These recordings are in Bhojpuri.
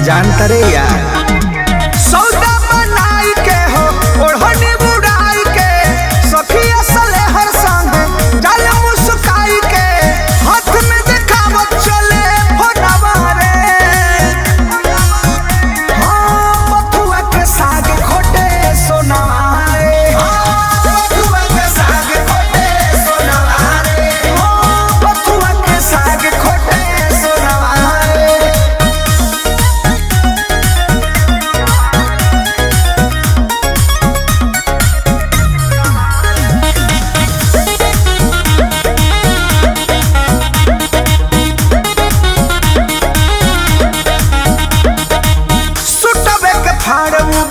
जानता रे यार सौदा बनाई के हो ओढ़नी बुढ़ाई के सखिया सले हर संग जाल मुस्काई के हाथ में दिखावत चले फोनवा रे हां बथुआ के साग खोटे सोनवा रे हां बथुआ के साग खोटे सोनवा रे हां बथुआ के साग खोटे सोनवा रे।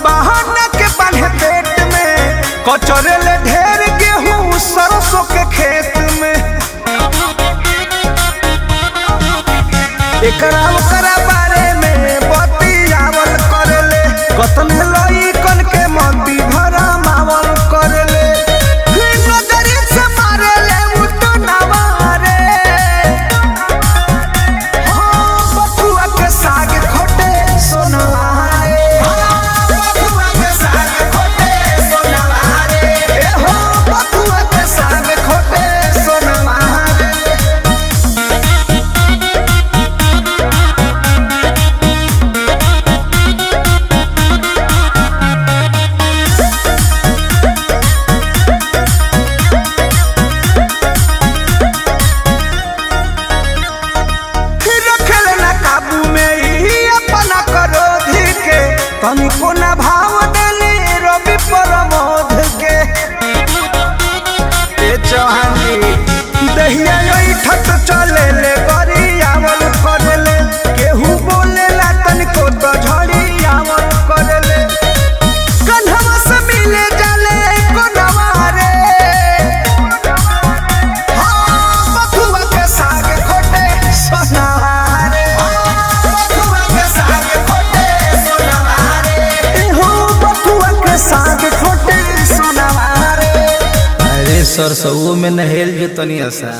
बहाना के बांधे पेट में कचरेले ढेर गेहूं सरसों के खेत में एकरा ओकरा बारे में बतियावल करले कतन लई कन के मती भरा मावल करले नजर से मारेले उठनावा रे हां बथुआ के साग खोटे सोनवा तनिको न भाव देली रवि प्रमोद के ए चौहानी दहिया ठट चले ले गरियावल करले केहू बोलेला तनिको तो झड़ियावल करले कन्हवा से मिले जाले कोनवा रे हां बथुआ के साग खोटे सोनवा रे बथुआ के साग खोटे साग खोटे सोनवा रे। अरे सरसों में नहेल जो तनी ऐसा।